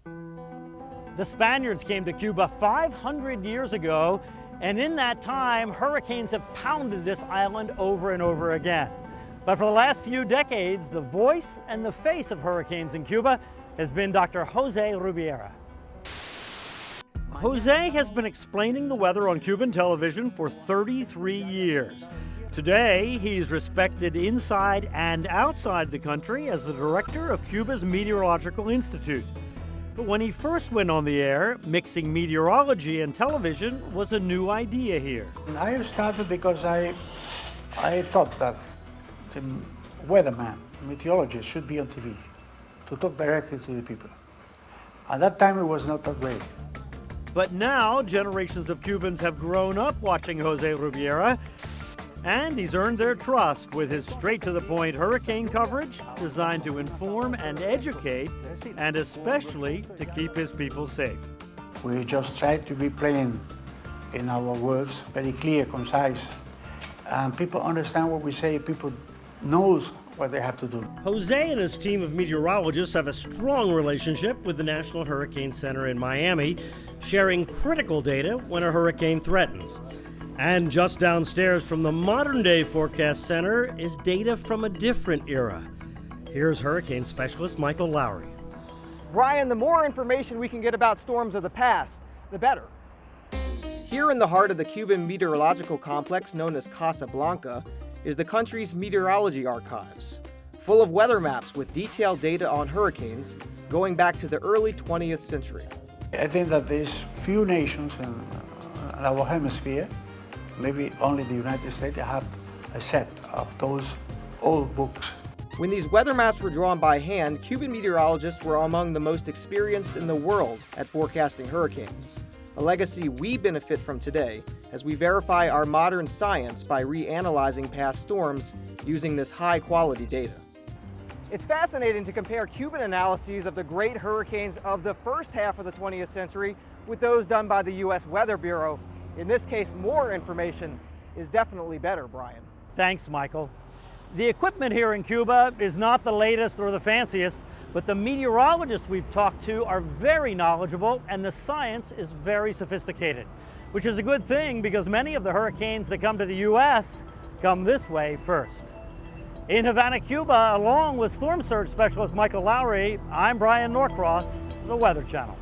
The Spaniards came to Cuba 500 years ago, and in that time, hurricanes have pounded this island over and over again. But for the last few decades, the voice and the face of hurricanes in Cuba has been Dr. Jose Rubiera. Jose has been explaining the weather on Cuban television for 33 years. Today, he's respected inside and outside the country as the director of Cuba's Meteorological Institute. But when he first went on the air, mixing meteorology and television was a new idea here. I started because I thought that the weatherman, meteorologist, should be on TV to talk directly to the people. At that time, it was not that way. But now, generations of Cubans have grown up watching Jose Rubiera, and he's earned their trust with his straight-to-the-point hurricane coverage designed to inform and educate, and especially to keep his people safe. We just try to be plain in our words, very clear, concise, and people understand what we say, people knows what they have to do. Jose and his team of meteorologists have a strong relationship with the National Hurricane Center in Miami, sharing critical data when a hurricane threatens. And just downstairs from the modern-day forecast center is data from a different era. Here's hurricane specialist Michael Lowry. Brian, the more information we can get about storms of the past, the better. Here in the heart of the Cuban meteorological complex known as Casablanca is the country's meteorology archives, full of weather maps with detailed data on hurricanes going back to the early 20th century. I think that there's few nations in our hemisphere, maybe only the United States, have a set of those old books. When these weather maps were drawn by hand, Cuban meteorologists were among the most experienced in the world at forecasting hurricanes, a legacy we benefit from today as we verify our modern science by reanalyzing past storms using this high-quality data. It's fascinating to compare Cuban analyses of the great hurricanes of the first half of the 20th century with those done by the U.S. Weather Bureau. In this case, more information is definitely better, Brian. Thanks, Michael. The equipment here in Cuba is not the latest or the fanciest, but the meteorologists we've talked to are very knowledgeable and the science is very sophisticated, which is a good thing because many of the hurricanes that come to the U.S. come this way first. In Havana, Cuba, along with Storm Surge specialist Michael Lowry, I'm Brian Norcross, the Weather Channel.